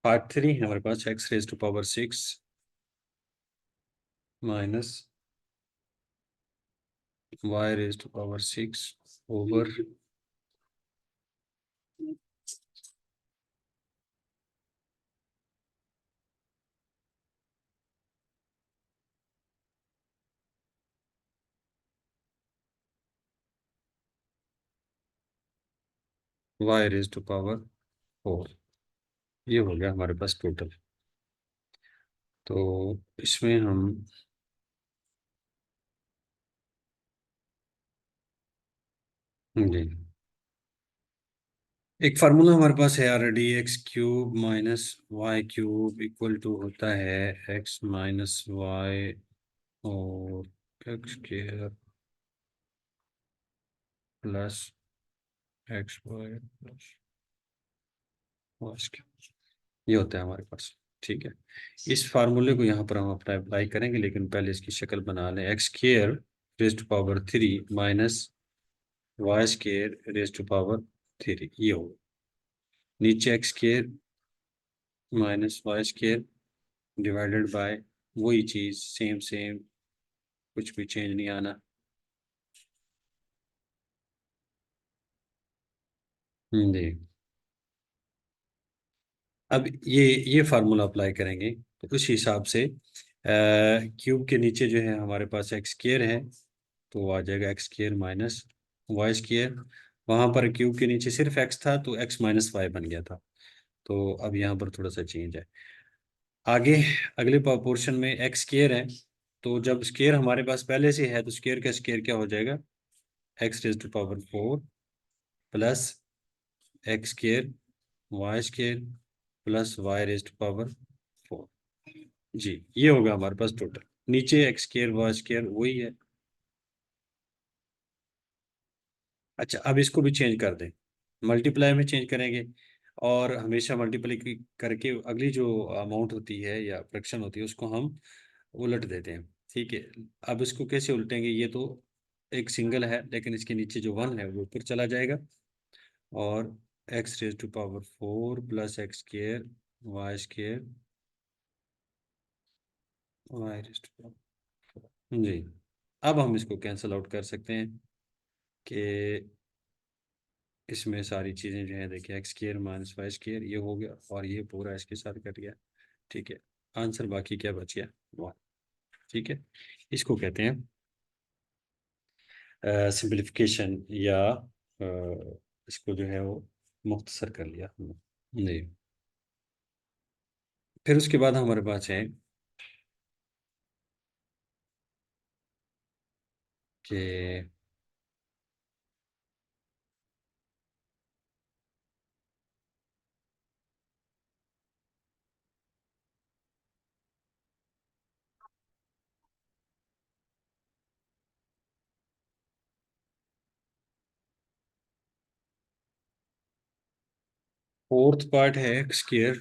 Part 3 है हमारे पास x raise to power 6 minus y raise to power 6 over y raise to power 4। ये हो गया हमारे पास टोटल। तो इसमें हम जी एक फार्मूला हमारे पास है already, x cube minus y cube equal to होता है एक्स माइनस वाई और x square plus x y plus y square. ये होता है हमारे पास। ठीक है, इस फार्मूले को यहाँ पर हम अपना अप्लाई करेंगे, लेकिन पहले इसकी शक्ल बना लें। X square raise to power 3 minus y square raise to power 3, ये होगा। नीचे x square minus y square divided by वही चीज, सेम सेम, कुछ भी चेंज नहीं आना। जी अब ये फार्मूला अप्लाई करेंगे तो उस हिसाब से क्यूब के नीचे जो है हमारे पास एक्स स्क्वायर है, तो वो आ जाएगा x square minus y square. वहाँ पर क्यूब के नीचे सिर्फ एक्स था तो एक्स माइनस वाई बन गया था। तो अब यहाँ पर थोड़ा सा चेंज है। आगे अगले पोर्शन में एक्स स्क्वायर है, तो जब स्क्वायर हमारे पास पहले से है तो स्क्वायर का स्क्वायर क्या हो जाएगा, x raise to power 4 plus x square y square plus y raise to power 4। जी ये होगा हमारे पास टोटल। नीचे एक्स स्क्वायर वाई स्क्वायर वही है। अच्छा अब इसको भी चेंज कर दें, मल्टीप्लाई में चेंज करेंगे, और हमेशा मल्टीप्लाई करके अगली जो अमाउंट होती है या फ्रैक्शन होती है उसको हम उलट देते हैं। ठीक है, अब इसको कैसे उल्टेंगे, ये तो एक सिंगल है, लेकिन इसके नीचे जो 1 है वो ऊपर चला जाएगा, और x raise to power 4 plus x square y square y raise to power 4। जी अब हम इसको कैंसिल आउट कर सकते हैं कि इसमें सारी चीज़ें जो है, देखिए x square minus y square ये हो गया, और ये पूरा इसके साथ कट गया। ठीक है, आंसर बाकी क्या बच गया, 1। ठीक है, इसको कहते हैं सिंप्लीफिकेशन, या इसको जो है वो मुख्तसर कर लिया हमने। जी फिर उसके बाद हमारे पास है कि फोर्थ पार्ट है x square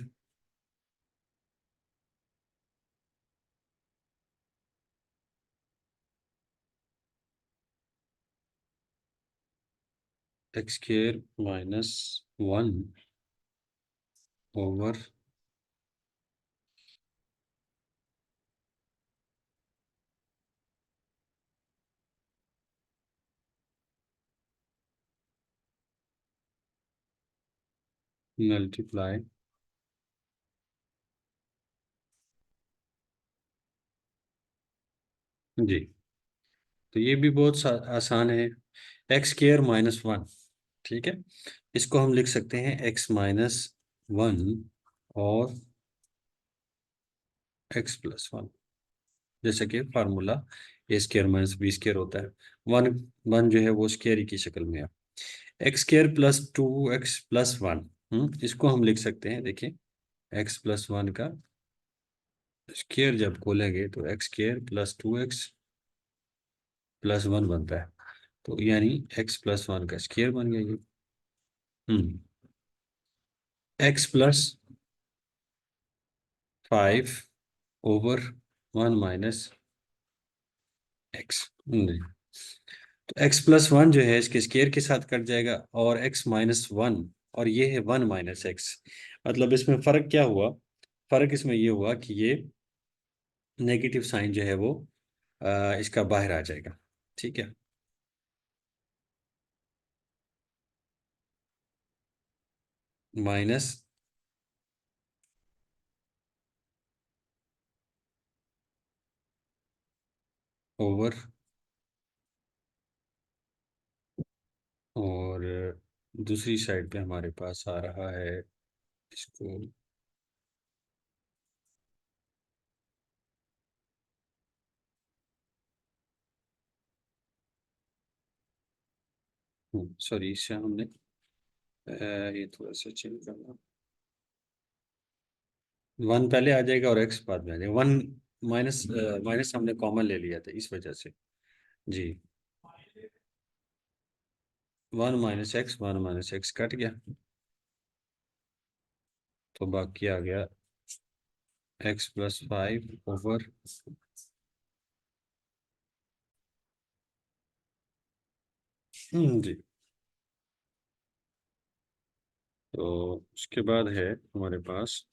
x square minus 1 over multiply जी। तो ये भी बहुत आसान है, एक्स स्क्वायर माइनस 1। ठीक है, इसको हम लिख सकते हैं एक्स माइनस 1 और एक्स प्लस 1, जैसे कि फार्मूला ए स्क्वायर माइनस बी स्क्वायर होता है। 1 1 जो है वो स्क्वायर ही की शक्ल में है। X square plus 2 x plus 1, इसको हम लिख सकते हैं, देखिए एक्स प्लस 1 का स्क्वायर जब खोलेंगे तो x square plus 2 x plus 1 बनता है, तो यानी एक्स प्लस 1 का स्क्वायर बन गया ये। Hmm x plus 5 over 1 minus x. तो एक्स प्लस 1 जो है इसके स्क्वायर के साथ कट जाएगा, और एक्स माइनस 1, और ये है 1 माइनस एक्स। मतलब इसमें फ़र्क क्या हुआ? फ़र्क इसमें ये हुआ कि ये नेगेटिव साइन जो है वो इसका बाहर आ जाएगा। ठीक है। माइनस ओवर, और दूसरी साइड पे हमारे पास आ रहा है इसको, सॉरी, इससे हमने ये थोड़ा सा चेंज करना, 1 पहले आ जाएगा और x बाद में आ जाएगा। 1 माइनस माइनस हमने कॉमन ले लिया था इस वजह से। जी, 1 - x कट गया, तो बाकी आ गया x+5 ओवर, जी। तो उसके बाद है हमारे पास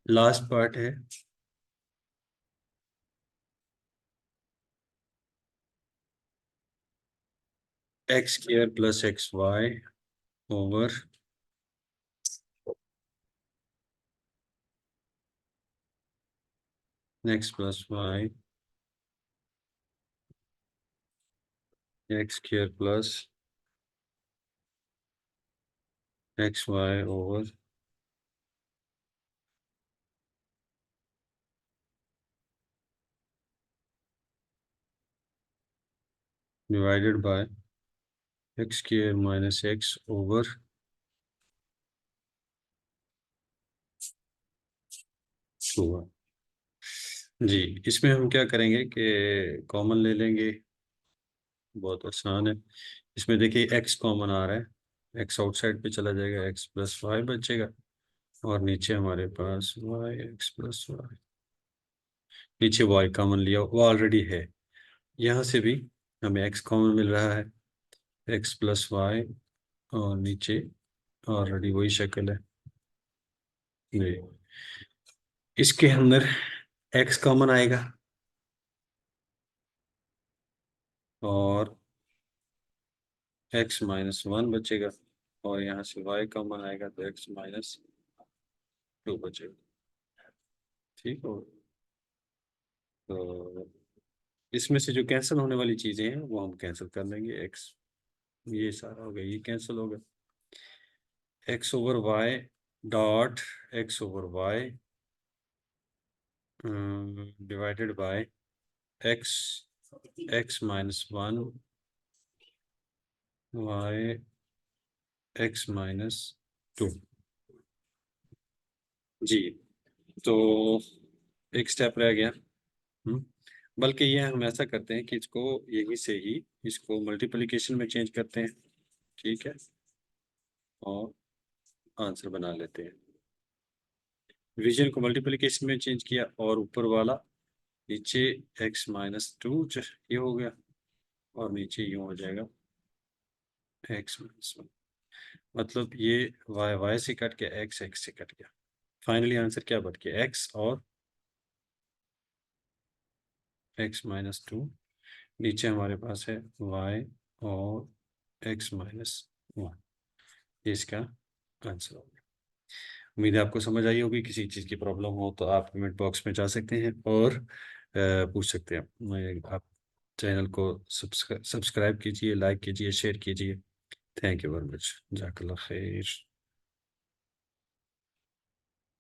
लास्ट पार्ट है x² + xy over x+y, x² + xy over divided by x² - x over 2। जी, इसमें हम क्या करेंगे कि कॉमन ले लेंगे, बहुत आसान है। इसमें देखिए x कॉमन आ रहा है, x आउटसाइड पे चला जाएगा, x+y बचेगा, और नीचे हमारे पास y, x+y, नीचे y कॉमन लिया, वो ऑलरेडी है। यहाँ से भी हमें x कॉमन मिल रहा है, x+y, और नीचे ऑलरेडी वही शक्ल है। जी, इसके अंदर x कॉमन आएगा और x-1 बचेगा, और यहाँ से y कॉमन आएगा तो x-2 बचेगा। ठीक हो, तो इसमें से जो कैंसिल होने वाली चीज़ें हैं वो हम कैंसिल कर लेंगे। x, ये सारा हो गया, ये कैंसिल होगा, x/y dot x/y divided by x, x-1 y, x-2। जी, तो एक स्टेप रह गया। हम्म, बल्कि ये हम ऐसा करते हैं कि इसको यहीं से ही इसको मल्टीप्लिकेशन में चेंज करते हैं। ठीक है, और आंसर बना लेते हैं। डिवीजन को मल्टीप्लिकेशन में चेंज किया, और ऊपर वाला नीचे x-2 ये हो गया, और नीचे यूँ हो जाएगा x-1। मतलब ये y से कट गया, x से कट गया। फाइनली आंसर क्या बच गया, x और x-2। नीचे हमारे पास है y और x-1, ये इसका आंसर होगा। उम्मीद है आपको समझ आई होगी। किसी चीज़ की प्रॉब्लम हो तो आप कमेंट बॉक्स में जा सकते हैं और पूछ सकते हैं। आप चैनल को सब्सक्राइब कीजिए, लाइक कीजिए, शेयर कीजिए। Thank you very much. जज़ाकल्लाह खैर।